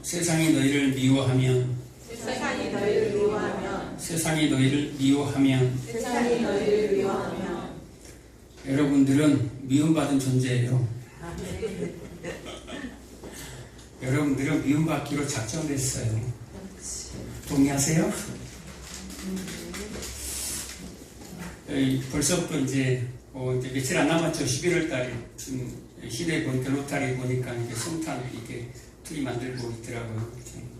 세상이 너희를 미워하면 세상이 너희를 미워하면 세상이 너희를 미워하면 세상이 너희를 미워하면 여러분들은 미움받은 존재예요. 여러분들은 미움받기로 작정됐어요. 동의하세요? 벌써부터 이제 며칠 안 남았죠. 11월 달에 지금 시내 보니까 로타리 보니까 이렇게 성탄 이렇게 트리 만들고 있더라고요.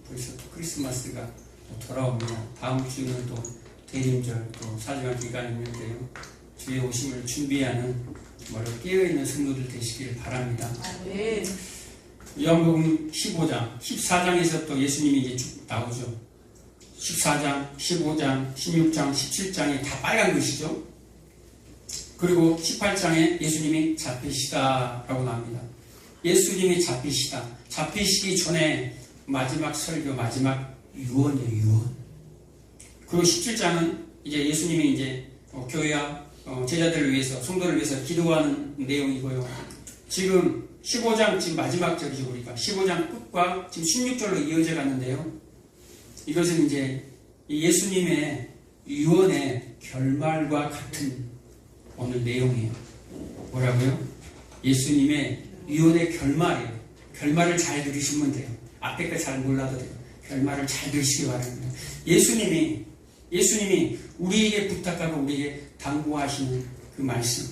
벌써 또 크리스마스가 돌아옵니다. 다음 주는 또 대림절 또 사주한 기간이 있는데요. 주의 오심을 준비하는 깨어있는 성도들 되시기를 바랍니다. 네. 요한복음 15장, 14장에서 또 예수님이 이제 쭉 나오죠. 14장, 15장, 16장, 17장이 다 빨간 글씨죠. 그리고 18장에 예수님이 잡히시다 라고 나옵니다. 예수님이 잡히시다. 잡히시기 전에 마지막 설교, 마지막 유언이에요, 유언. 그리고 17장은 이제 예수님이 이제 교회와 제자들을 위해서, 성도를 위해서 기도하는 내용이고요. 지금 15장 지금 마지막 절이죠, 우리가. 15장 끝과 지금 16절로 이어져 갔는데요. 이것은 이제 예수님의 유언의 결말과 같은 오늘 내용이에요. 뭐라고요? 예수님의 유언의 결말이에요. 결말을 잘 들으시면 돼요. 앞에 거 잘 몰라도 돼요. 결말을 잘 들으시기 바랍니다. 예수님이 우리에게 부탁하고 우리에게 당부하시는 그 말씀.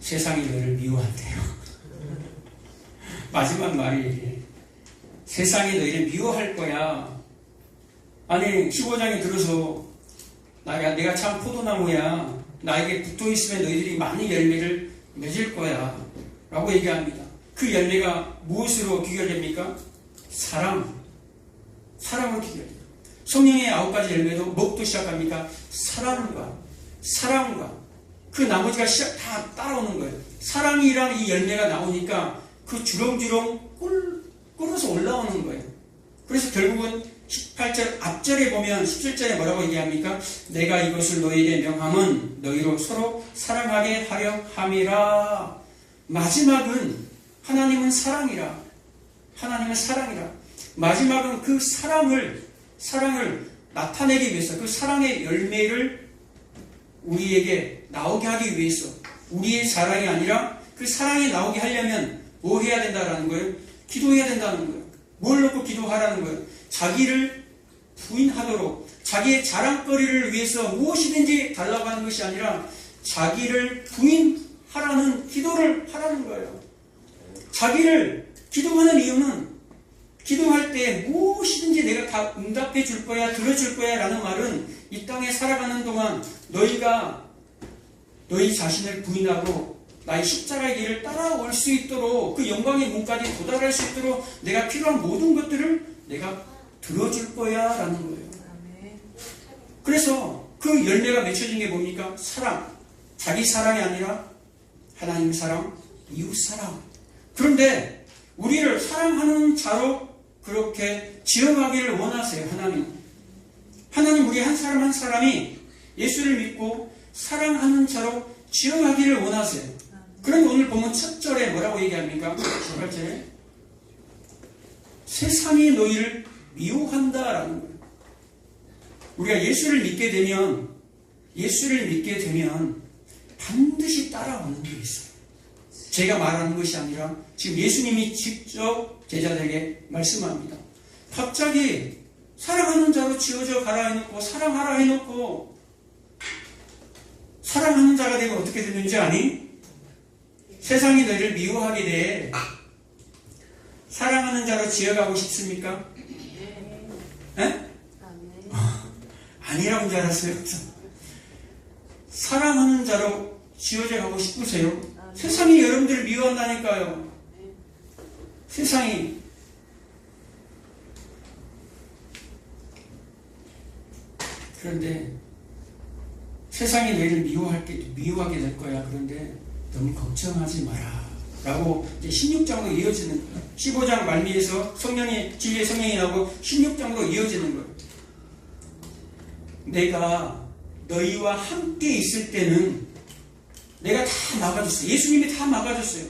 세상이 너를 미워한대요. 마지막 말이 세상이 너희를 미워할 거야. 아니 15장에 들어서 내가 참 포도나무야. 나에게 붙어있으면 너희들이 많은 열매를 맺을 거야 라고 얘기합니다. 그 열매가 무엇으로 귀결됩니까? 사랑으로 귀결돼요. 성령의 9가지 열매도 뭐부터 시작합니까? 사랑과 그 나머지가 다 따라오는 거예요. 사랑이라는 이 열매가 나오니까 그 주렁주렁 꿇어서 올라오는 거예요. 그래서 결국은 18절 앞절에 보면 17절에 뭐라고 얘기합니까? 내가 이것을 너희에게 명함은 너희로 서로 사랑하게 하려 함이라. 마지막은 하나님은 사랑이라. 마지막은 그 사랑을 나타내기 위해서 그 사랑의 열매를 우리에게 나오게 하기 위해서 우리의 자랑이 아니라 그 사랑이 나오게 하려면 뭐 해야 된다라는 거예요? 기도해야 된다는 거예요. 뭘 놓고 기도하라는 거예요? 자기를 부인하도록 자기의 자랑거리를 위해서 무엇이든지 달라고 하는 것이 아니라 자기를 부인하라는 기도를 하라는 거예요. 자기를 기도하는 이유는 기도할 때 무엇이든지 내가 다 응답해 줄 거야, 들어줄 거야 라는 말은 이 땅에 살아가는 동안 너희가 너희 자신을 부인하고 나의 십자가의 길을 따라올 수 있도록 그 영광의 문까지 도달할 수 있도록 내가 필요한 모든 것들을 내가 들어줄 거야 라는 거예요. 그래서 그 열매가 맺혀진 게 뭡니까? 사랑. 자기 사랑이 아니라 하나님 사랑, 이웃 사랑. 그런데 우리를 사랑하는 자로 그렇게 지어가기를 원하세요. 하나님 우리 한 사람 한 사람이 예수를 믿고 사랑하는 자로 지어가기를 원하세요. 그런데 오늘 보면 첫 절에 뭐라고 얘기합니까? 첫 번째 세상이 너희를 미워한다라는 거예요. 우리가 예수를 믿게 되면 반드시 따라오는 게 있어요. 제가 말하는 것이 아니라 지금 예수님이 직접 제자들에게 말씀합니다. 갑자기 사랑하는 자로 지어져 가라 해놓고 사랑하라 해놓고 사랑하는 자가 되면 어떻게 되는지 아니? 세상이 너희를 미워하게 돼. 사랑하는 자로 지어가고 싶습니까? 네? 아니라고 줄 알았어요. 사랑하는 자로 지어져 가고 싶으세요? 세상이 여러분들을 미워한다니까요. 세상이. 그런데 세상이 너희를 미워하게 될 거야. 그런데 너무 걱정하지 마라 라고 이제 16장으로 이어지는 거예요. 15장 말미에서 진리의 성령이 나오고 16장으로 이어지는 거예요. 내가 너희와 함께 있을 때는 내가 다 막아줬어요. 예수님이 다 막아줬어요.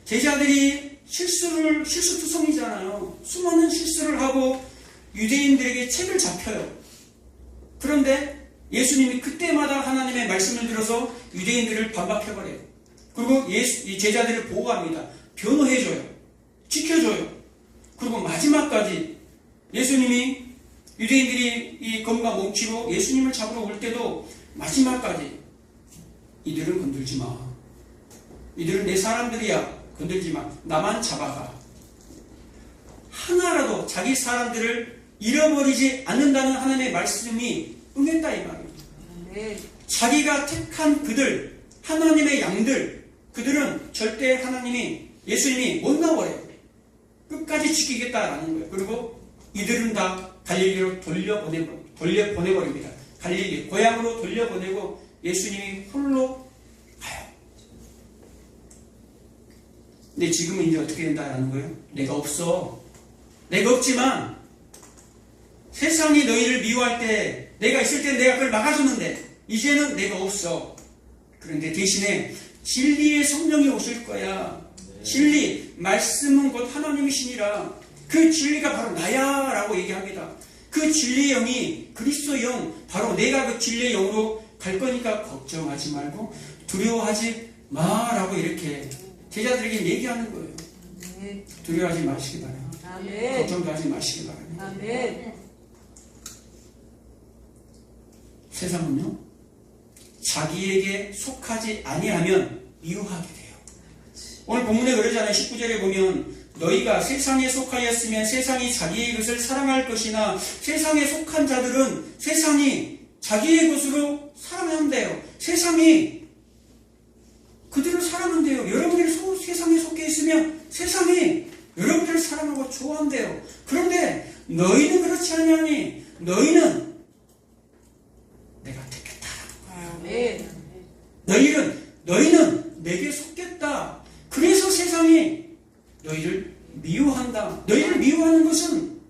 제자들이 실수투성이잖아요. 수많은 실수를 하고 유대인들에게 책을 잡혀요. 그런데 예수님이 그때마다 하나님의 말씀을 들어서 유대인들을 반박해버려요. 그리고 이 제자들을 보호합니다. 변호해줘요. 지켜줘요. 그리고 마지막까지 예수님이 유대인들이 이 검과 몽치로 예수님을 잡으러 올 때도 마지막까지 이들은 건들지 마. 이들은 내 사람들이야. 건들지 마. 나만 잡아가. 하나라도 자기 사람들을 잃어버리지 않는다는 하나님의 말씀이 응했다 이 말이에요. 네. 자기가 택한 그들, 하나님의 양들, 그들은 절대 예수님이 못 나버려요. 끝까지 지키겠다라는 거예요. 그리고 이들은 다 갈릴리로 돌려보내버립니다. 갈릴리, 고향으로 돌려보내고 예수님이 홀로 가요. 근데 지금은 이제 어떻게 된다라는 거예요? 내가 없어. 내가 없지만 세상이 너희를 미워할 때 내가 있을 때 내가 그걸 막아주는데 이제는 내가 없어. 그런데 대신에 진리의 성령이 오실 거야. 진리, 말씀은 곧 하나님이시니라. 그 진리가 바로 나야 라고 얘기합니다. 그 진리의 영이 그리스도의 영, 바로 내가 그 진리의 영으로 갈 거니까 걱정하지 말고 두려워하지 마라고 이렇게 제자들에게 얘기하는 거예요. 네. 두려워하지 마시기 바랍니다. 아멘. 걱정도 하지 마시기 바랍니다. 아멘. 세상은요, 자기에게 속하지 아니하면 미워하게 돼요. 오늘 본문에 그러잖아요. 19절에 보면 너희가 세상에 속하였으면 세상이 자기의 것을 사랑할 것이나 세상에 속한 자들은 세상이 자기의 것으로 사랑한대요. 세상이 그들을 사랑한대요. 여러분들이 세상에 속해 있으면 세상이 여러분들을 사랑하고 좋아한대요. 그런데 너희는 그렇지 아니하니 너희는 내가 택했다라는 거예요. 아멘. 너희는 내게 속겠다. 그래서 세상이 너희를 미워한다. 너희를 미워하는 것은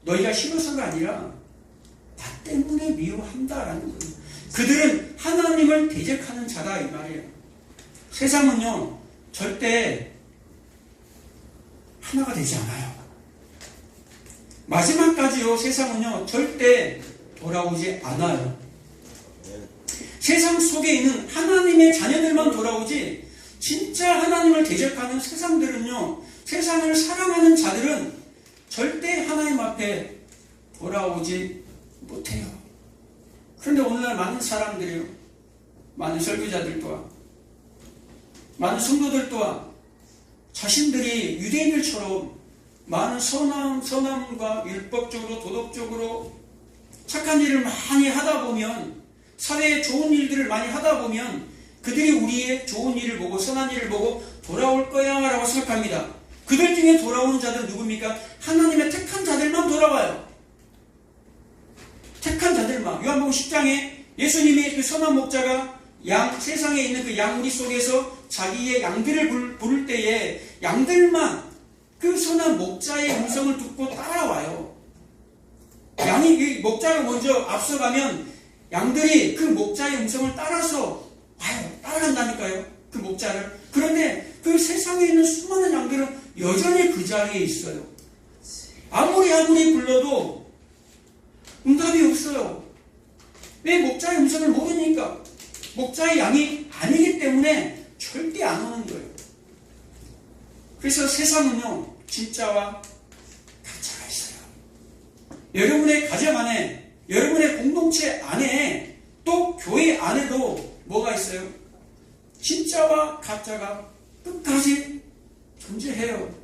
너희가 싫어서가 아니라 나 때문에 미워한다라는 거예요. 그들은 하나님을 대적하는 자다 이 말이에요. 세상은요 절대 하나가 되지 않아요. 마지막까지요 세상은요 절대 돌아오지 않아요. 세상 속에 있는 하나님의 자녀들만 돌아오지 진짜 하나님을 대적하는 세상들은요, 세상을 사랑하는 자들은 절대 하나님 앞에 돌아오지 못해요. 그런데 오늘날 많은 사람들이요, 많은 설교자들 또한, 많은 성도들 또한 자신들이 유대인들처럼 많은 선함과 율법적으로 도덕적으로 착한 일을 많이 하다 보면, 사회에 좋은 일들을 많이 하다 보면 그들이 우리의 좋은 일을 보고 선한 일을 보고 돌아올 거야 라고 생각합니다. 그들 중에 돌아오는 자들은 누굽니까? 하나님의 택한 자들만 돌아와요. 택한 자들만. 요한복음 10장에 예수님이 그 선한 목자가 세상에 있는 그 양무리 속에서 자기의 양들을 부를 때에 양들만 그 선한 목자의 음성을 듣고 따라와요. 양이 목자가 먼저 앞서가면 양들이 그 목자의 음성을 따라서 와요. 따라간다니까요. 그 목자를. 그런데 그 세상에 있는 수많은 양들은 여전히 그 자리에 있어요. 아무리 불러도 응답이 없어요. 왜? 목자의 음성을 모르니까. 목자의 양이 아니기 때문에 절대 안 오는 거예요. 그래서 세상은요 진짜와 가짜가 있어요. 여러분의 가정 안에, 여러분의 공동체 안에, 또 교회 안에도 뭐가 있어요? 진짜와 가짜가 끝까지 존재해요.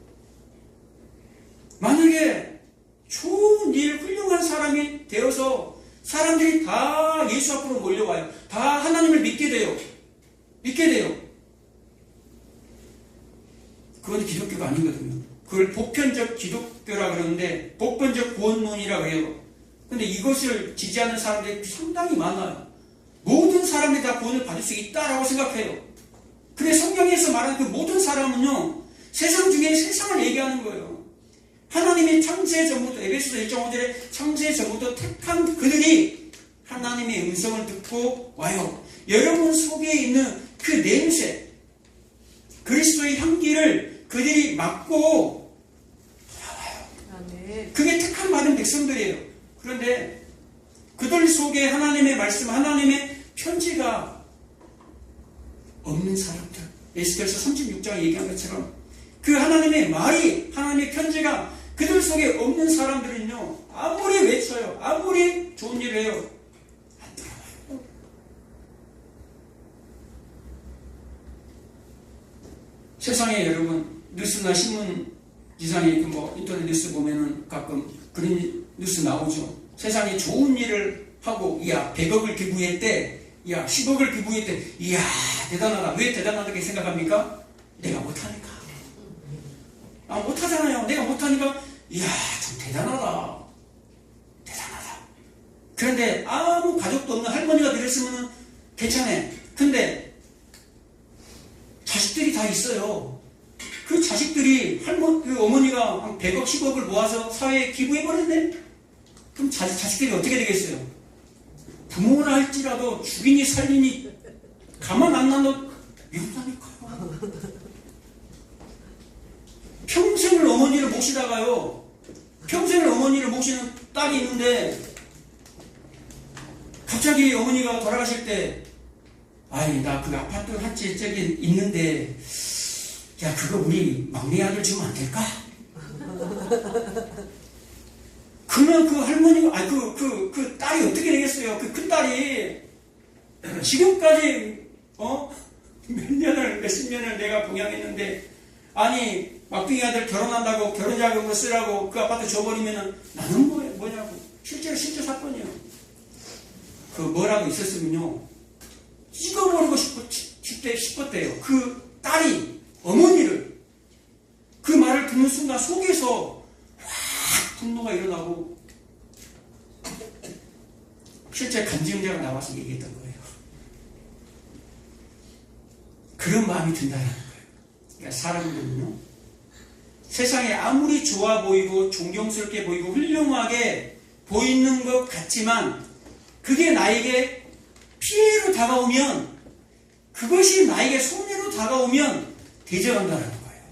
만약에 좋은 일, 훌륭한 사람이 되어서 사람들이 다 예수 앞으로 몰려와요. 다 하나님을 믿게 돼요. 그건 기독교가 아니거든요. 그걸 보편적 기독교라 그러는데, 보편적 구원론이라 그래요. 근데 이것을 지지하는 사람들이 상당히 많아요. 모든 사람들이 다 구원을 받을 수 있다라고 생각해요. 근데 성경에서 말하는 그 모든 사람은요, 세상 중에 세상을 얘기하는 거예요. 하나님이 창세 전부터, 에베소서 1.5절에 창세 전부터 택한 그들이 하나님의 음성을 듣고 와요. 여러분 속에 있는 그 냄새, 그리스도의 향기를 그들이 맞고 아멘. 그게 택함 받은 백성들이에요. 그런데 그들 속에 하나님의 말씀, 하나님의 편지가 없는 사람들, 에스겔서 36장 얘기한 것처럼 그 하나님의 말이, 하나님의 편지가 그들 속에 없는 사람들은요, 아무리 외쳐요, 아무리 좋은 일을 해요, 안 따라와요. 세상에 여러분, 뉴스나 신문 기사에 뭐 인터넷 뉴스 보면은 가끔 그런 뉴스 나오죠. 세상에 좋은 일을 하고, 야, 100억을 기부했대, 야, 10억을 기부했대, 이야, 대단하다. 왜 대단하다고 생각합니까? 내가 못하니까. 아, 못하잖아요. 내가 못하니까, 이야, 참 대단하다. 대단하다. 그런데 아무 가족도 없는 할머니가 그랬으면 괜찮아. 근데 자식들이 다 있어요. 그 자식들이 그 어머니가 한 100억, 10억을 모아서 사회에 기부해버렸네? 그럼 자식들이 어떻게 되겠어요? 부모라 할지라도 죽이니 살리니 가만 안 놔도 이런다니까요. 평생을 어머니를 모시다가요, 평생을 어머니를 모시는 딸이 있는데 갑자기 어머니가 돌아가실 때, 아이, 나 그 아파트 한 채 저기 있는데, 야, 그거 우리 막내 아들 주면 안 될까? 그러면 그 할머니가, 아니, 그 딸이 어떻게 되겠어요? 그 큰 딸이 지금까지, 몇십 년을 내가 봉양했는데, 아니, 막둥이 아들 결혼한다고 결혼자금을 쓰라고 그 아파트 줘버리면은 나는 뭐냐고. 실제 사건이에요. 그 뭐라고 있었으면요, 찍어버리고 싶었대요. 그 딸이 어머니를, 그 말을 듣는 순간 속에서 확 분노가 일어나고 실제 간지용자가 나와서 얘기했던 거예요. 그런 마음이 든다는 거예요. 그러니까 사람들은요, 세상에 아무리 좋아 보이고 존경스럽게 보이고 훌륭하게 보이는 것 같지만 그게 나에게 피해로 다가오면, 그것이 나에게 손해로 다가오면 대적한다는 거예요.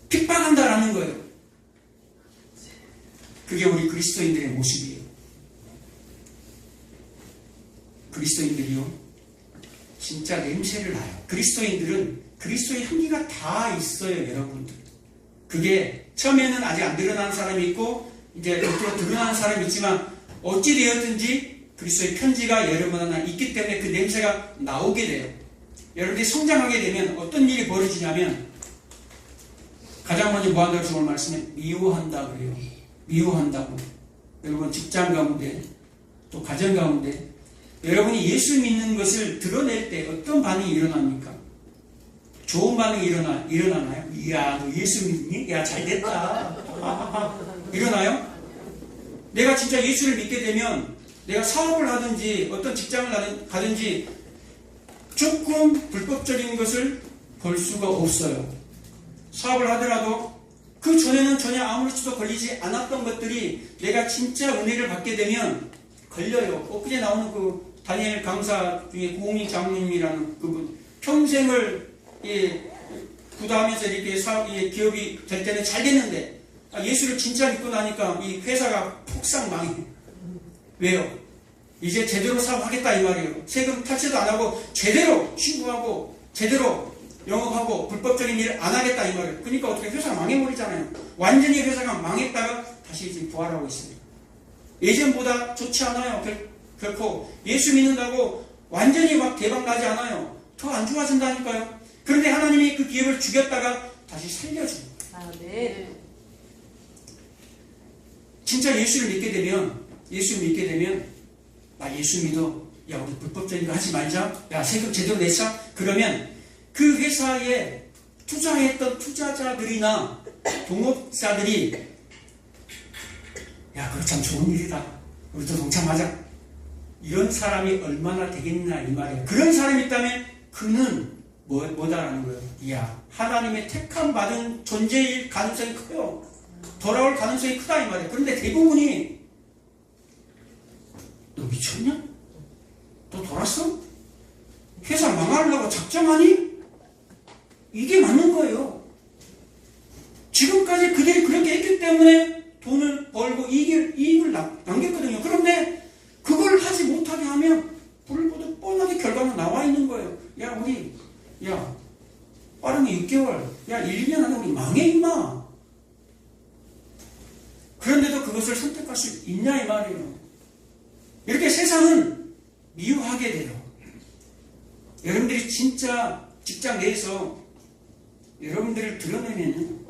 핍박한다라는 거예요. 그게 우리 그리스도인들의 모습이에요. 그리스도인들이요, 진짜 냄새를 나요. 그리스도인들은 그리스도의 향기가 다 있어요, 여러분들. 그게 처음에는 아직 안 드러난 사람이 있고 이제 옆으로 드러나는 사람이 있지만 어찌 되었든지 그리스도의 편지가 여러분 안에 있기 때문에 그 냄새가 나오게 돼요. 여러분들이 성장하게 되면 어떤 일이 벌어지냐면, 가장 먼저 무한도로 주올 말씀에 미워한다 그래요. 미워한다고. 여러분 직장 가운데 또 가정 가운데 여러분이 예수 믿는 것을 드러낼 때 어떤 반응이 일어납니까? 좋은 반응이 일어나나요? 이야, 너 예수 믿니? 야, 잘 됐다. 일어나요? 내가 진짜 예수를 믿게 되면 내가 사업을 하든지 어떤 직장을 가든지 조금 불법적인 것을 볼 수가 없어요. 사업을 하더라도 그 전에는 전혀 아무렇지도 걸리지 않았던 것들이 내가 진짜 은혜를 받게 되면 걸려요. 엊그제 나오는 그 다니엘 강사 중에 고홍익 장로님이라는 그분, 평생을 부담하면서 이렇게 기업이 될 때는 잘 됐는데 예수를 진짜 믿고 나니까 이 회사가 폭삭 망해요. 왜요? 이제 제대로 사업하겠다 이 말이에요. 세금 탈세도 안 하고 제대로 신고하고 제대로 영업하고 불법적인 일을 안 하겠다 이 말이에요. 그러니까 어떻게 회사가 망해버리잖아요. 완전히 회사가 망했다가 다시 지금 부활하고 있습니다. 예전보다 좋지 않아요. 결코 예수 믿는다고 완전히 막 대박 나지 않아요. 더 안 좋아진다니까요. 그런데 하나님이 그 기업을 죽였다가 다시 살려줍니다. 아멘. 진짜 예수를 믿게 되면 나 예수 믿어. 야, 우리 불법적인 거 하지 말자. 야, 세금 제대로 내자. 그러면 그 회사에 투자했던 투자자들이나 동업자들이, 야, 그거 참 좋은 일이다. 우리도 동참하자. 이런 사람이 얼마나 되겠냐 이 말이에요. 그런 사람이 있다면 그는 뭐다라는 거예요. 이야, 하나님의 택함 받은 존재일 가능성이 커요. 돌아올 가능성이 크다 이 말이에요. 그런데 대부분이, 너 미쳤냐? 너 돌았어? 회사 망하려고 작정하니? 이게 맞는 거예요. 지금까지 그들이 그렇게 했기 때문에 돈을 벌고 이익을 남겼거든요. 그런데 그걸 하지 못하게 하면 불을 보듯 뻔하게 결과는 나와 있는 거예요. 야, 빠르면 6개월, 야, 1년 안에 우리 망해, 임마. 그런데도 그것을 선택할 수 있냐, 이 말이에요. 이렇게 세상은 미워하게 돼요. 여러분들이 진짜 직장 내에서 여러분들을 드러내면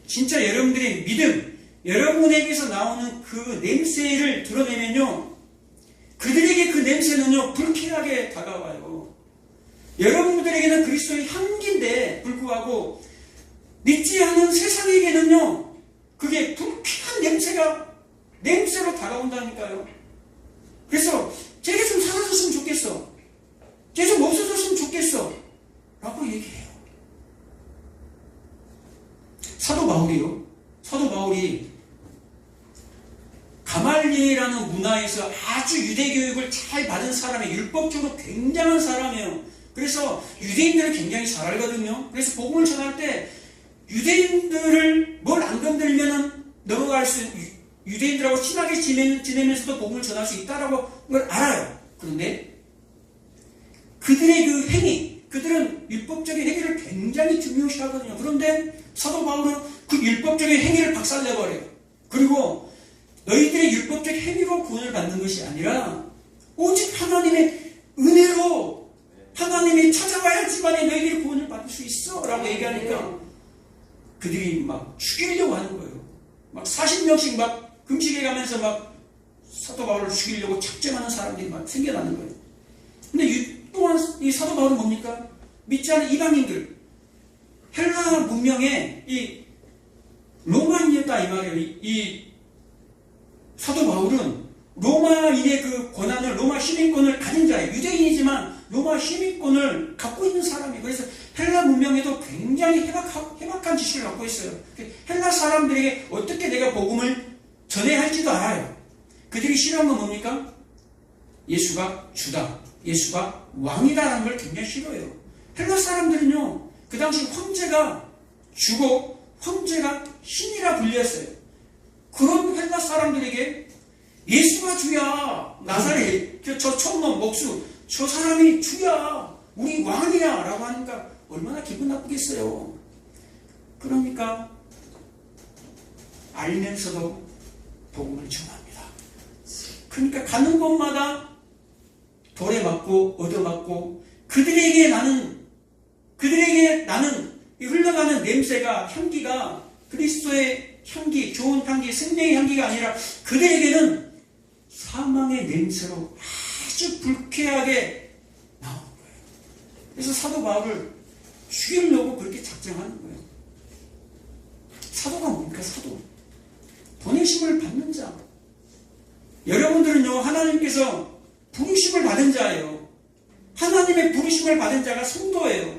진짜 여러분들의 믿음, 여러분에게서 나오는 그 냄새를 드러내면요, 그들에게 그 냄새는요 불쾌하게 다가와요. 여러분들에게는 그리스도의 향기인데 불구하고 믿지 않은 세상에게는요 그게 불쾌한 냄새로 다가온다니까요. 그래서 쟤가 좀 사라졌으면 좋겠어, 쟤 좀 없어졌으면 좋겠어 라고 얘기해요. 사도 바울이 가말리엘이라는 문화에서 아주 유대 교육을 잘 받은 사람이에요. 율법적으로 굉장한 사람이에요. 그래서 유대인들을 굉장히 잘 알거든요. 그래서 복음을 전할 때 유대인들을 뭘 안 건들면은 넘어갈 수, 유대인들하고 친하게 지내면서도 복음을 전할 수 있다라고 걸 알아요. 그런데 그들의 그 행위, 그들은 율법적인 행위를 굉장히 중요시하거든요. 그런데 사도 바울은 그 율법적인 행위를 박살내버려요. 그리고 너희들의 율법적 행위로 구원을 받는 것이 아니라 오직 하나님의 은혜로 하나님이 찾아와야지만 너희들이 구원을 받을 수 있어 라고 얘기하니까 그들이 막 죽이려고 하는 거예요. 막 40명씩 막 금식에 가면서 막 사도 바울을 죽이려고 작정하는 사람들이 막 생겨나는 거예요. 근데 또한 이 사도 바울은 뭡니까? 믿지 않는 이방인들, 헬라 문명의 이 로마인이었다 이 말이에요. 이 사도 바울은 로마인의 그 권한을, 로마 시민권을 가진 자예요. 유대인이지만 로마 시민권을 갖고 있는 사람이에요. 그래서 헬라 문명에도 굉장히 해박한 지식을 갖고 있어요. 헬라 사람들에게 어떻게 내가 복음을 전해야 할지도 알아요. 그들이 싫어한 건 뭡니까? 예수가 주다, 예수가 왕이다라는 걸 굉장히 싫어해요. 헬라 사람들은요, 그 당시 황제가 주고 황제가 신이라 불렸어요. 그런 헬라 사람들에게 예수가 주야, 나사렛, 저 촌놈 목수, 저 사람이 주야, 우리 왕이야 라고 하니까 얼마나 기분 나쁘겠어요. 그러니까 알면서도 복음을 전합니다. 그러니까 가는 곳마다 돌에 맞고 얻어맞고 그들에게 나는 흘러가는 냄새가, 향기가 그리스도의 향기, 좋은 향기, 생명의 향기가 아니라 그들에게는 사망의 냄새로 아주 불쾌하게 나오는 거예요. 그래서 사도 바울을 죽이려고 그렇게 작정하는 거예요. 사도가 뭡니까? 사도. 보내심을 받는 자. 여러분들은요, 하나님께서 부르심을 받은 자예요. 하나님의 부르심을 받은 자가 성도예요.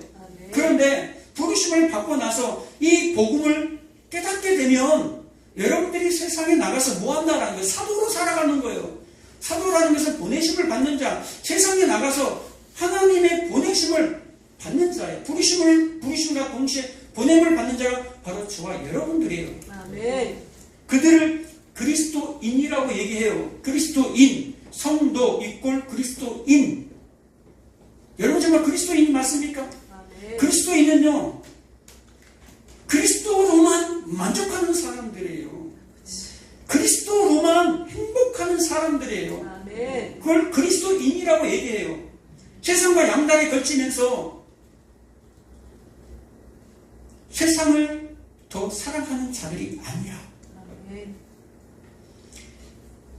그런데 부르심을 받고 나서 이 복음을 깨닫게 되면 여러분들이 세상에 나가서 뭐 한다라는 거예요? 사도로 살아가는 거예요. 사도라는 것은 보내심을 받는 자, 세상에 나가서 하나님의 보내심을 받는 자예요. 부르심과 동시에 보냄을 받는 자가 바로 저와 여러분들이에요. 아멘. 그들을 그리스도인이라고 얘기해요. 그리스도인, 성도 이꼴 그리스도인. 여러분 정말 그리스도인이 맞습니까? 아멘. 그리스도인은요, 그리스도로만 만족하는 사람들이에요. 그리스도로만 행복하는 사람들이에요. 아멘. 그걸 그리스도인이라고 얘기해요. 세상과 양다리 걸치면서 세상을 더 사랑하는 자들이 아니라. 아멘.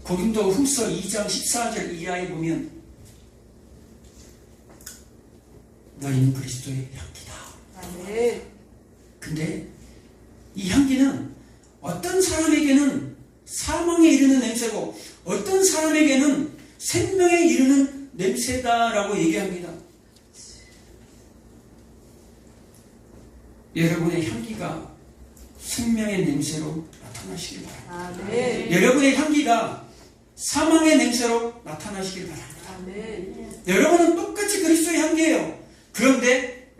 고린도 후서 2장 14절 이하에 보면 너희는 그리스도의 향기다. 아멘. 근데 이 향기는 어떤 사람에게는 사망에 이르는 냄새고 어떤 사람에게는 생명에 이르는 냄새다라고 얘기합니다. 여러분의 향기가 생명의 냄새로 나타나시길 바랍니다. 아멘. 여러분의 향기가 사망의 냄새로 나타나시길 바랍니다. 아멘. 여러분은 똑같이 그리스도의 향기예요. 그런데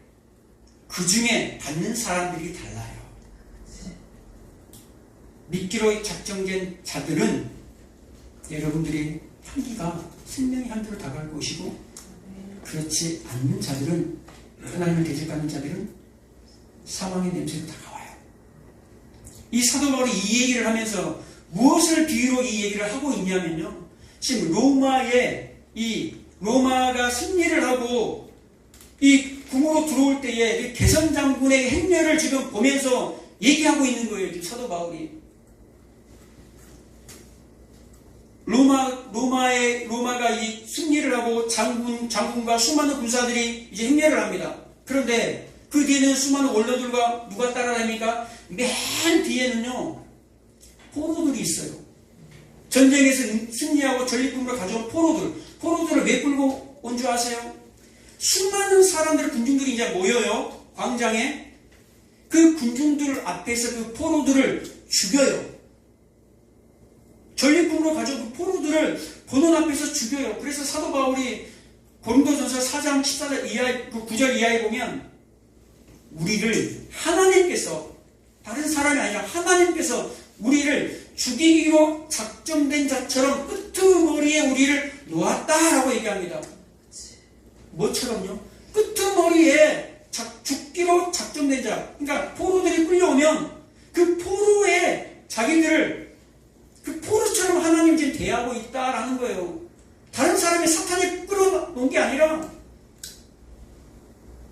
그 중에 받는 사람들이 달라요. 믿기로 작정된 자들은 여러분들의 향기가 생명의 향기로 다가갈 것이고, 그렇지 않는 자들은, 하나님을 대적하는 자들은 사망의 냄새로 다가와요. 이 사도 바울이 이 얘기를 하면서 무엇을 비유로 이 얘기를 하고 있냐면요, 지금 로마가 승리를 하고 이 궁으로 들어올 때에 이 개선 장군의 행렬을 지금 보면서 얘기하고 있는 거예요. 지금 사도 바울이 로마가 이 승리를 하고 장군과 수많은 군사들이 이제 행렬을 합니다. 그런데 그 뒤에는 수많은 원로들과 누가 따라다닙니까? 맨 뒤에는요, 포로들이 있어요. 전쟁에서 승리하고 전리품으로 가져온 포로들을 왜 끌고 온 줄 아세요? 수많은 사람들, 군중들이 이제 모여요. 광장에. 그 군중들 앞에서 그 포로들을 죽여요. 전리품으로 가져온 그 포로들을 보는 앞에서 죽여요. 그래서 사도 바울이 고린도전서 4장 14절 이하에, 그 9절 이하에 보면, 우리를 하나님께서, 다른 사람이 아니라 하나님께서 우리를 죽이기로 작정된 자처럼 끄트머리에 우리를 놓았다라고 얘기합니다. 뭐처럼요? 끄트머리에 죽기로 작정된 자. 그러니까 포로들이 끌려오면 그 포로에 자기들을 그 포로처럼 하나님 지금 대하고 있다라는 거예요. 다른 사람이 사탄이 끌어놓은 게 아니라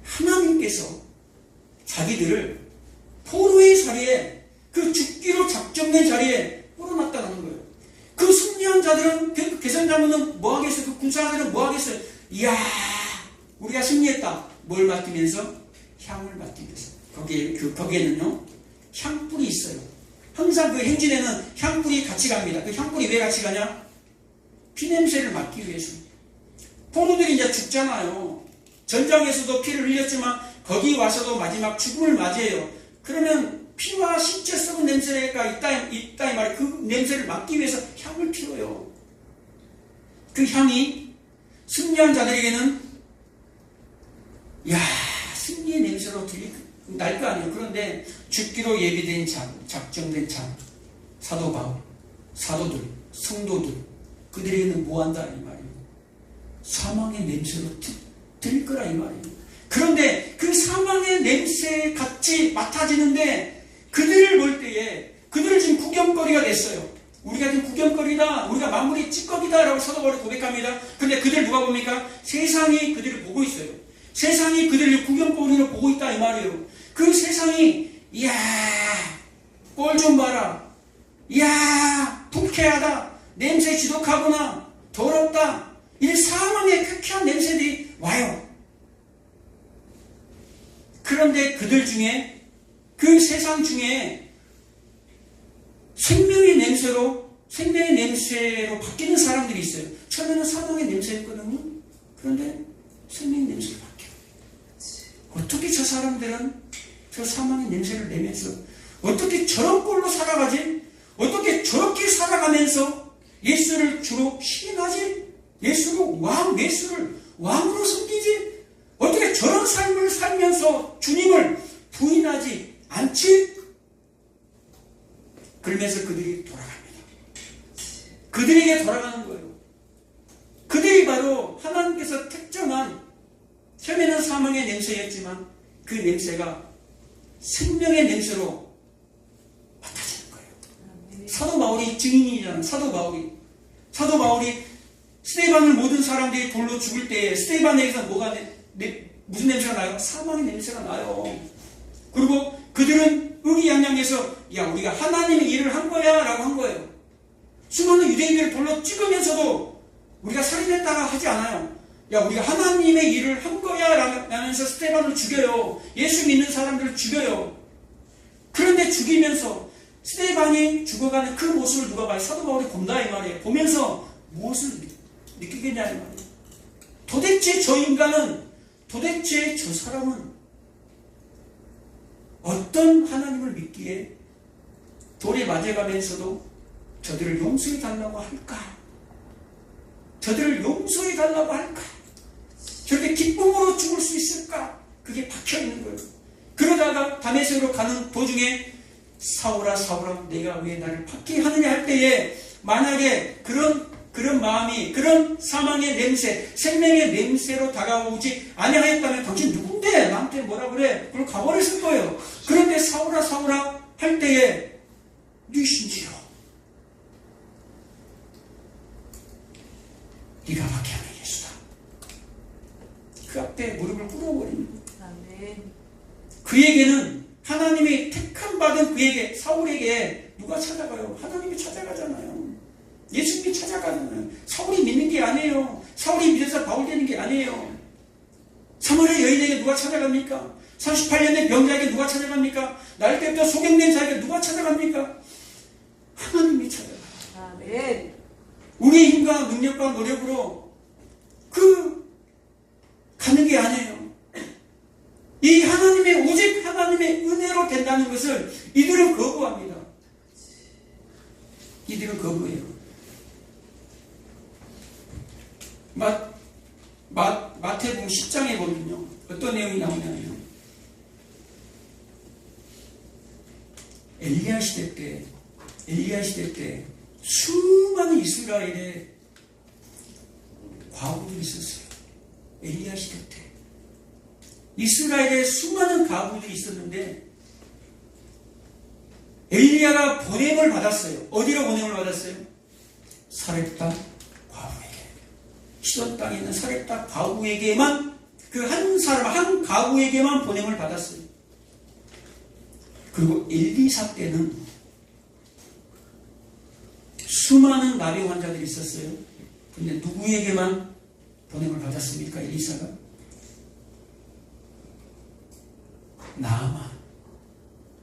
하나님께서 자기들을 포로의 자리에, 그 죽기로 작정된 자리에 끌어놨다는 거예요. 그 승리한 자들은, 그 개선자분은 뭐 하겠어요? 그 군사들은 뭐 하겠어요? 이야, 우리가 승리했다. 뭘 맡으면서? 향을 맡으면서. 거기에는요, 향불이 있어요. 항상 그 행진에는 향불이 같이 갑니다. 그 향불이 왜 같이 가냐? 피냄새를 맡기 위해서. 포로들이 이제 죽잖아요. 전장에서도 피를 흘렸지만 거기 와서도 마지막 죽음을 맞이해요. 그러면 피와 신체 썩은 냄새가 있다 이 말이에요. 그 냄새를 맡기 위해서 향을 피워요. 그 향이 승리한 자들에게는, 야, 승리의 냄새로 날 거 아니에요. 그런데 죽기로 예비된 자, 작정된 자, 사도 바울, 사도들, 성도들, 그들에게는 뭐 한다 이 말이에요. 사망의 냄새로 들릴 거라 이 말이에요. 그런데 그 사망의 냄새 같이 맡아지는데, 그들을 볼 때에 그들을 지금 구경거리가 됐어요. 우리가 지금 구경거리다, 우리가 마무리 찌꺼기다 라고 사도 바울이 고백합니다. 근데 그들 누가 봅니까? 세상이 그들을 보고 있어요. 세상이 그들을 구경거리로 보고 있다 이 말이에요. 그 세상이, 이야, 꼴 좀 봐라, 이야, 불쾌하다, 냄새 지독하구나, 더럽다, 이 사망의 쾌쾌한 냄새들이 와요. 그런데 그들 중에, 그 세상 중에 생명의 냄새로 바뀌는 사람들이 있어요. 처음에는 사망의 냄새였거든요. 그런데 생명의 냄새로 바뀌어요. 어떻게 저 사람들은 저 사망의 냄새를 내면서 어떻게 저런 꼴로 살아가지? 어떻게 저렇게 살아가면서 예수를 주로 시인하지? 예수를 왕으로 섬기지? 어떻게 저런 삶을 살면서 주님을 부인하지 않지? 그러면서 그들이 돌아갑니다. 그들에게 돌아가는 거예요. 그들이 바로 하나님께서 특정한, 처음에는 사망의 냄새였지만 그 냄새가 생명의 냄새로 맡아지는 거예요. 사도 바울이 증인이잖아요. 사도 바울이 스데반을 모든 사람들이 돌로 죽을 때 스데반에게서 무슨 냄새가 나요? 사망의 냄새가 나요. 그리고 그들은 의기양양해서, 야, 우리가 하나님의 일을 한 거야 라고 한 거예요. 수많은 유대인들을 돌로 찍으면서도 우리가 살인했다가 하지 않아요. 야, 우리가 하나님의 일을 한 거야 라면서 스데반을 죽여요. 예수 믿는 사람들을 죽여요. 그런데 죽이면서 스데반이 죽어가는 그 모습을 누가 봐요? 사도 바울이 본다 이 말이에요. 보면서 무엇을 느끼겠냐 이 말이에요. 도대체 저 인간은, 도대체 저 사람은 어떤 하나님을 믿기에 돌에 맞아가면서도 저들을 용서해 달라고 할까? 저들을 용서해 달라고 할까? 저렇게 기쁨으로 죽을 수 있을까? 그게 박혀있는 거예요. 그러다가 다메섹으로 가는 도중에 사울아 사울아 내가 왜 나를 박해하느냐 할 때에 만약에 그런 마음이 그런 사망의 냄새 생명의 냄새로 다가오지 아니하였다면 당신 누군데 나한테 뭐라 그래 그걸 가버렸을 거예요. 그런데 사울아 사울아 할 때에 누이신지요 네가 박해하는 예수다. 그 앞에 무릎을 꿇어버리는 거예요. 아멘. 그에게는 하나님이 택함 받은 그에게 사울에게 누가 찾아가요? 하나님이 찾아가잖아요. 예수님이 찾아가잖아요. 사울이 믿는 게 아니에요. 사울이 믿어서 바울 되는 게 아니에요. 사마리아 여인에게 누가 찾아갑니까? 38년의 병자에게 누가 찾아갑니까? 날 때부터 소경된 자에게 누가 찾아갑니까? 하나님이 찾아가요. 아멘. 우리의 힘과 능력과 노력으로 가는 게 아니에요. 이 하나님의 오직 하나님의 은혜로 된다는 것을 이들은 거부합니다. 이들은 거부해요. 마태복음 10장에 보면요 어떤 내용이 나오냐면 엘리야 시대 때 수많은 이스라엘의 과부들이 있었어요. 엘리야 시대 때 이스라엘에 수많은 과부들이 있었는데 엘리야가 보냄을 받았어요. 어디로 보냄을 받았어요? 사렙다 과부에게. 시돈 땅에 있는 사렙다 과부에게만 그 한 사람 한 과부에게만 보냄을 받았어요. 그리고 엘리사 때는 수많은 나병 환자들이 있었어요. 근데 누구에게만 보냄을 받았습니까? 엘리사가? 나아만.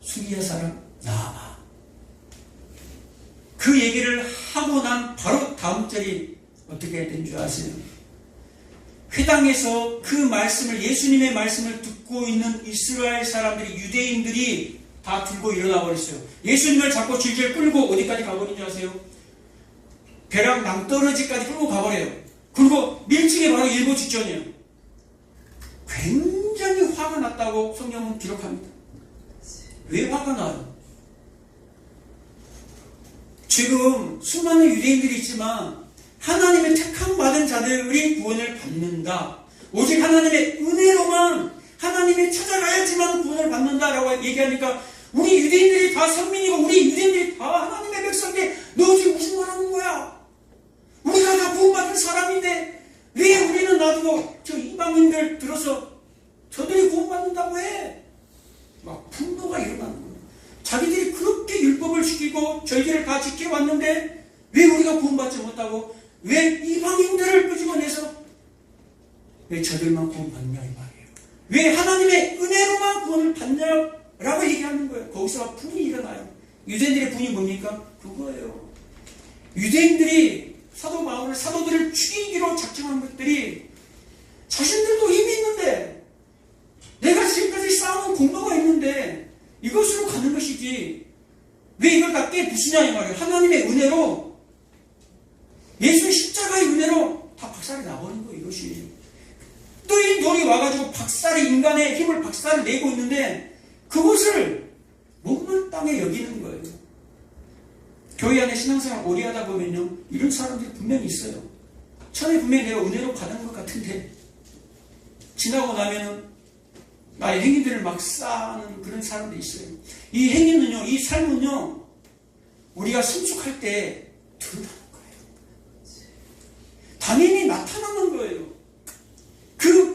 수리아 사람 나아만. 그 얘기를 하고 난 바로 다음 절이 어떻게 된 줄 아세요? 회당에서 그 말씀을 예수님의 말씀을 듣고 있는 이스라엘 사람들이 유대인들이 다 들고 일어나 버렸어요. 예수님을 잡고 질질 끌고 어디까지 가버린 줄 아세요? 벼랑 낭떠러지까지 끌고 가버려요. 그리고 밀증이 바로 일보 직전이에요. 굉장히 화가 났다고 성경은 기록합니다. 왜 화가 나요? 지금 수많은 유대인들이 있지만 하나님의 택함 받은 자들이 구원을 받는다. 오직 하나님의 은혜로만 하나님이 찾아가야지만 구원을 받는다라고 얘기하니까 우리 유대인들이 다 선민이고 우리 유대인들이 다 하나님의 백성인데 너 지금 무슨 말 하는 거야? 우리가 다 구원받은 사람인데 왜 우리는 놔두고 저 이방인들 들어서 저들이 구원받는다고 해? 막 분노가 일어나는 거예요. 자기들이 그렇게 율법을 지키고 절기를 다 지켜왔는데 왜 우리가 구원받지 못하고 왜 이방인들을 끄집어내서 왜 저들만 구원받냐 이 말이에요. 왜 하나님의 은혜로만 구원을 받냐라고 얘기하는 거예요. 거기서 분이 일어나요. 유대인들의 분이 뭡니까? 그거예요. 유대인들이 사도 바울을 사도들을 죽이기로 작정한 것들이 자신들도 힘이 있는데 내가 지금까지 쌓아놓은 공로가 있는데 이것으로 가는 것이지 왜 이걸 다 깨부수냐 이 말이에요. 하나님의 은혜로 예수의 십자가의 은혜로 다 박살이 나버린 거예요. 이것이 또 이 돌이 와가지고 박살이 인간의 힘을 박살을 내고 있는데 그것을 못마땅해 여기는 거예요. 교회 안에 신앙생활 오래 하다 보면요 이런 사람들이 분명히 있어요. 처음에 분명히 내가 은혜로 받은 것 같은데 지나고 나면은 나의 행위들을 막 쌓는 그런 사람들이 있어요. 이 행위는요, 이 삶은요, 우리가 성숙할 때 드러나는 거예요. 당연히 나타나는 거예요.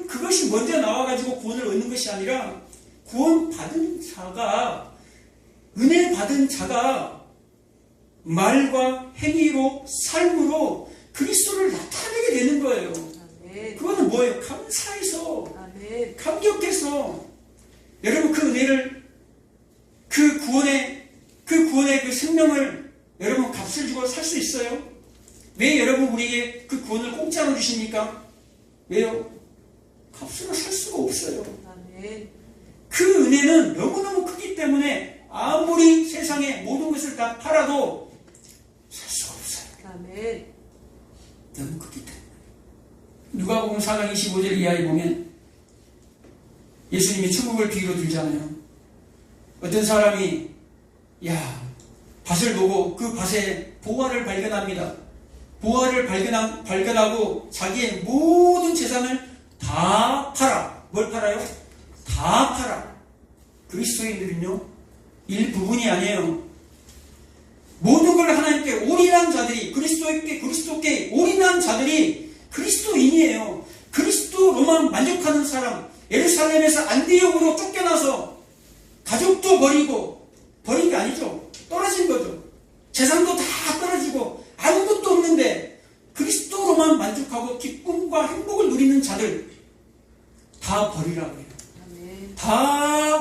그것이 먼저 나와가지고 구원을 얻는 것이 아니라 구원받은 자가, 은혜 받은 자가 말과 행위로, 삶으로 그리스도를 나타내게 되는 거예요. 아멘. 그거는 뭐예요? 감사해서, 아멘. 감격해서 여러분 그 은혜를 그 구원의 그 생명을 여러분 값을 주고 살 수 있어요? 왜 여러분 우리에게 그 구원을 공짜로 주십니까? 왜요? 값으로 살 수가 없어요. 아멘. 그 은혜는 너무너무 크기 때문에 아무리 세상에 모든 것을 다 팔아도 살 수가 없어요. 아멘. 너무 크기 때문에. 누가복음 4장 25절 이하에 보면 예수님이 천국을 비유로 들잖아요. 어떤 사람이 야, 밭을 보고 그 밭에 보화를 발견합니다. 보화를 발견하고 자기의 모든 재산을 다 팔아. 뭘 팔아요? 다 팔아. 그리스도인들은요, 일부분이 아니에요. 모든 걸 하나님께 올인한 자들이, 그리스도께 올인한 자들이 그리스도인이에요. 그리스도로만 만족하는 사람, 예루살렘에서 안디옥으로 쫓겨나서 가족도 버린 게 아니죠. 떨어진 거죠. 재산도 다 떨어지고 아무것도 없는데 그리스도로만 만족하고 기쁨과 행복을 누리는 자들 다 버리라고 해요. 아멘. 다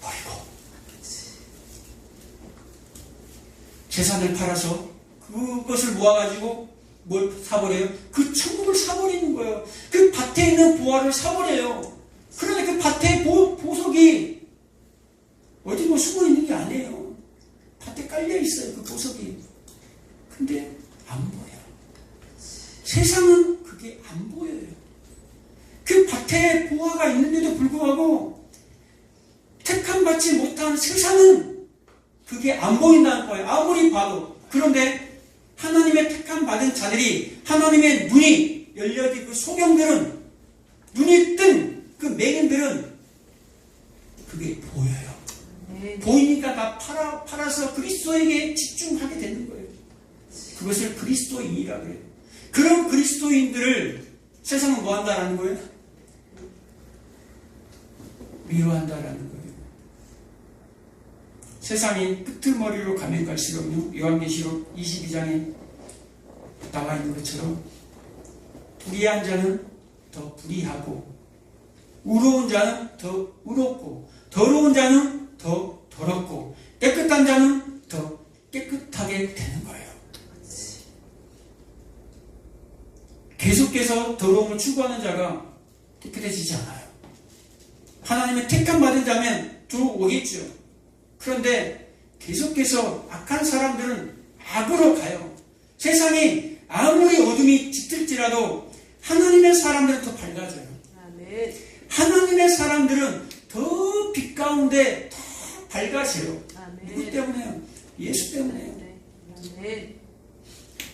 버리고 재산을 팔아서 그것을 모아가지고 뭘 사버려요? 그 천국을 사버리는 거예요. 그 밭에 있는 보화를 사버려요. 그런데 그 밭에 보석이 어디 뭐 숨어 있는 게 아니에요. 밭에 깔려 있어요. 그 보석이. 근데 안 보여. 세상은 그게 안 보여요. 그 밭에 보화가 있는데도 불구하고 택함 받지 못한 세상은 그게 안 보인다는 거예요. 아무리 봐도. 그런데 하나님의 택함 받은 자들이, 하나님의 눈이 열려진 그 소경들은, 눈이 뜬 그 맹인들은 그게 보여요. 네. 보이니까 다 팔아서 그리스도에게 집중하게 되는 거예요. 그것을 그리스도인이라고 해요. 그런 그리스도인들을 세상은 뭐 한다라는 거예요? 미워한다라는 거예요. 세상이 끄트머리로 가면 갈수록요, 요한계시록 22장에 나와 있는 것처럼 불의한 자는 더 불의하고 의로운 자는 더 의롭고 더러운 자는 더 더럽고 깨끗한 자는 더 깨끗하게 되는 거예요. 계속해서 더러움을 추구하는 자가 깨끗해지지 않아요. 하나님의 택함 받은 자면 들어오겠죠. 그런데 계속해서 악한 사람들은 악으로 가요. 세상이 아무리 어둠이 짙을지라도 하나님의 사람들은 더 밝아져요. 아멘. 하나님의 사람들은 더 빛 가운데 더 밝아져요. 누구 아멘. 때문에요? 예수 때문에요. 아멘.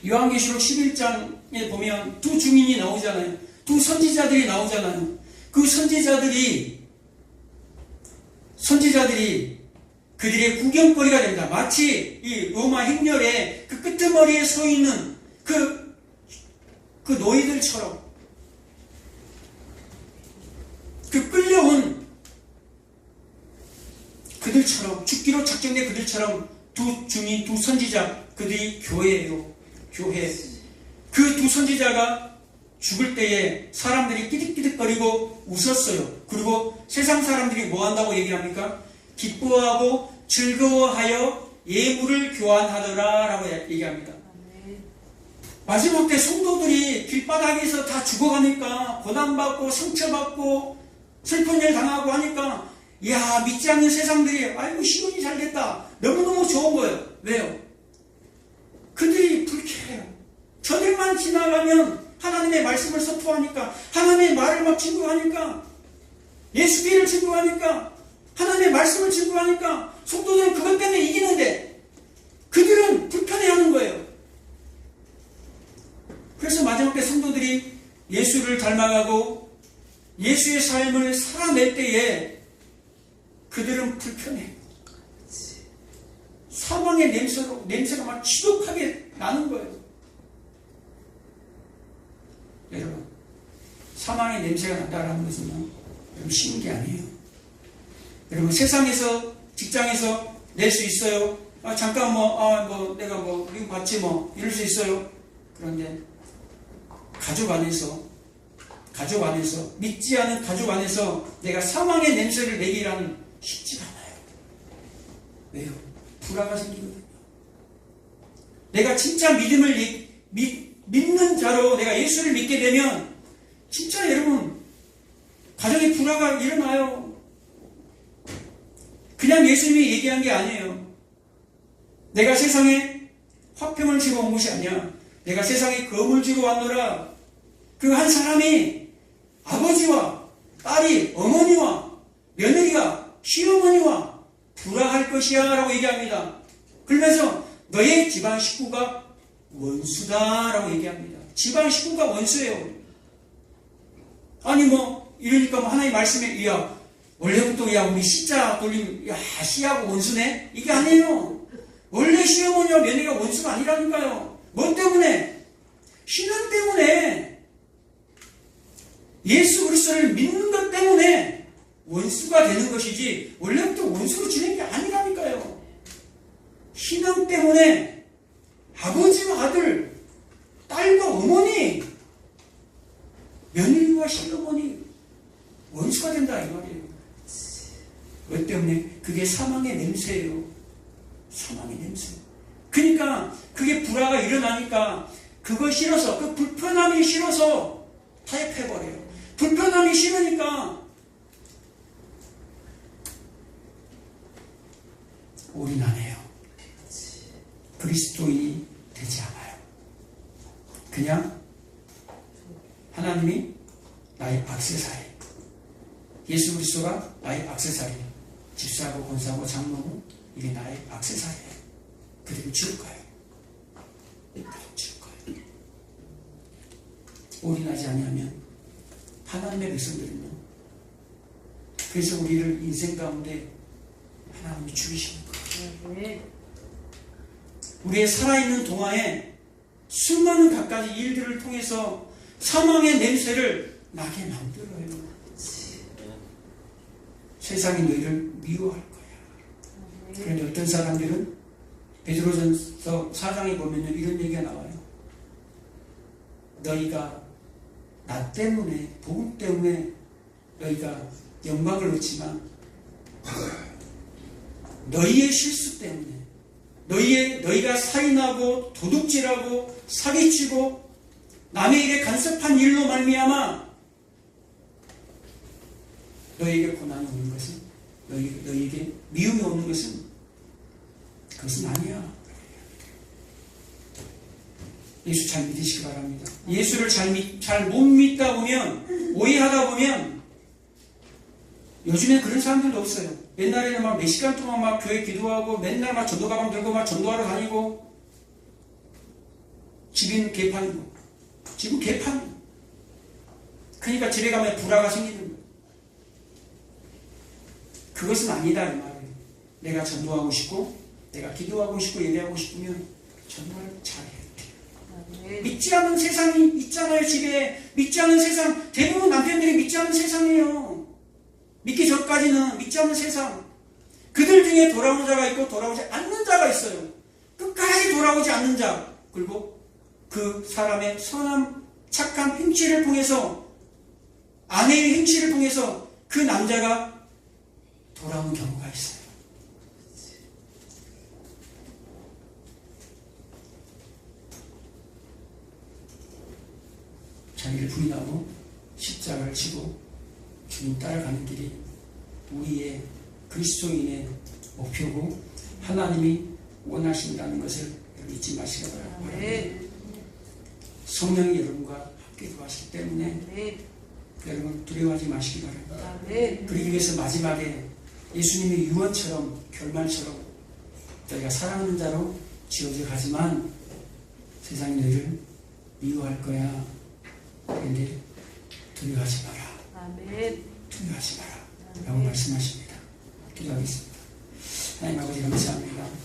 요한계시록 11장에 보면 두 증인이 나오잖아요. 두 선지자들이 나오잖아요. 그 선지자들이 그들의 구경거리가 됩니다. 마치 이 로마 행렬의 그 끄트머리에 서 있는 그 노예들처럼, 그 끌려온 그들처럼, 죽기로 작정된 그들처럼 두 증인, 두 선지자, 그들이 교회예요. 교회. 그 두 선지자가 죽을 때에 사람들이 끼득끼득거리고 웃었어요. 그리고 세상 사람들이 뭐 한다고 얘기합니까? 기뻐하고 즐거워하여 예물을 교환하더라 라고 얘기합니다. 아멘. 마지막 때 성도들이 길바닥에서 다 죽어가니까, 고난받고 상처받고 슬픈 일 당하고 하니까, 이야, 믿지 않는 세상들이 아이고 시온이 잘됐다, 너무너무 좋은 거예요. 왜요? 그들이 불쾌해요. 저들만 지나가면 하나님의 말씀을 선포하니까, 하나님의 말을 막 증거하니까, 예수께를 증거하니까, 하나님의 말씀을 증거하니까 성도들은 그것 때문에 이기는데 그들은 불편해하는 거예요. 그래서 마지막 때 성도들이 예수를 닮아가고 예수의 삶을 살아낼 때에 그들은 불편해. 사망의 냄새가 막 지독하게 나는 거예요. 여러분, 사망의 냄새가 난다는 것은요, 여러분 쉬운 게 아니에요. 여러분, 세상에서, 직장에서 낼 수 있어요. 잠깐 내가 미국 갔지 이럴 수 있어요. 그런데 가족 안에서 믿지 않은 가족 안에서 내가 사망의 냄새를 내기라는 쉽지 않아요. 왜요? 불화가 생기거든요. 내가 진짜 믿음을 믿는 자로 내가 예수를 믿게 되면 진짜 여러분 가정에 불화가 일어나요. 그냥 예수님이 얘기한 게 아니에요. 내가 세상에 화평을 주고 온 것이 아니야. 내가 세상에 검을 주고 왔노라. 그 한 사람이 아버지와 딸이, 어머니와 며느리가, 시어머니와 다 불화할 것이야 라고 얘기합니다. 그러면서 너의 집안 식구가 원수다 라고 얘기합니다. 집안 식구가 원수예요. 아니 뭐 이러니까 뭐 하나님 말씀에 야 원래부터 야 우리 씨자 돌림 야 씨하고 원수네? 이게 아니에요. 원래 시어머니와 며느리가 원수가 아니라니까요. 뭐 때문에? 신앙 때문에. 예수 그리스도를 믿는 것 때문에 원수가 되는 것이지 원래부터 원수로 지낸 게 아니라니까요. 신앙 때문에 아버지와 아들, 딸과 어머니, 며느리와 시어머니 원수가 된다 이 말이에요. 그 때문에 그게 사망의 냄새예요. 사망의 냄새. 그러니까 그게 불화가 일어나니까 그거 싫어서 그 불편함이 싫어서 타협해버려요. 불편함이 싫으니까 올인하네요. 그리스도인이 되지 않아요. 그냥 하나님이 나의 액세서리, 예수 그리스도가 나의 액세서리, 집사고 권사고 장로고 이게 나의 액세서리예요. 그리고 죽을 거예요. 그리고 죽을 거예요. 올인하지 않으면 하나님의 백성들은요. 그래서 우리를 인생 가운데 하나님이 죽이시는 거예요. 우리의 살아있는 동안에 수많은 갖가지 일들을 통해서 사망의 냄새를 나게 만들어요. 세상이 너희를 미워할 거야. 그런데 어떤 사람들은 베드로전서 4장에 보면 이런 얘기가 나와요. 너희가 나 때문에 복음 때문에 너희가 영광을 얻지만 너희의 실수 때문에 너희가 살인하고 도둑질하고 사기치고 남의 일에 간섭한 일로 말미암아 너희에게 고난이 오는 것은 너희에게 미움이 오는 것은 그것은 아니야. 예수 잘 믿으시기 바랍니다. 예수를 잘 못 믿다 보면 오해하다 보면 요즘에 그런 사람들도 없어요. 옛날에는 막 몇 시간 동안 막 교회 기도하고 맨날 막 전도 가방 들고 막 전도하러 다니고 집은 개판이고 지금 개판. 그러니까 집에 가면 불화가 생기는 거예요. 그것은 아니다 이 말이에요. 내가 전도하고 싶고 내가 기도하고 싶고 예배하고 싶으면 전도를 잘해야 돼요. 믿지 않는 세상이 있잖아요. 집에 믿지 않는 세상, 대부분 남편들이 믿지 않는 세상이에요. 믿기 전까지는 믿지 않는 세상. 그들 중에 돌아오는 자가 있고 돌아오지 않는 자가 있어요. 끝까지 돌아오지 않는 자. 그리고 그 사람의 선한 착한 행실을 통해서, 아내의 행실을 통해서 그 남자가 돌아오는 경우가 있어요. 자기를 부인하고 십자가를 지고 주님 따라가는 길이 우리의 그리스도인의 목표고 하나님이 원하신다는 것을 잊지 마시기 바랍니다. 성령이 여러분과 함께 도와시기 때문에 여러분 두려워하지 마시기 바랍니다. 그러기 위해서 마지막에 예수님의 유언처럼 결말처럼 너희가 사랑하는 자로 지어져 가지만 세상이 너희를 미워할 거야. 그런데 두려워하지 마라. 두려워하지 마라. 라고 말씀하십니다. 기도하겠습니다. 하나님 아버지 감사합니다.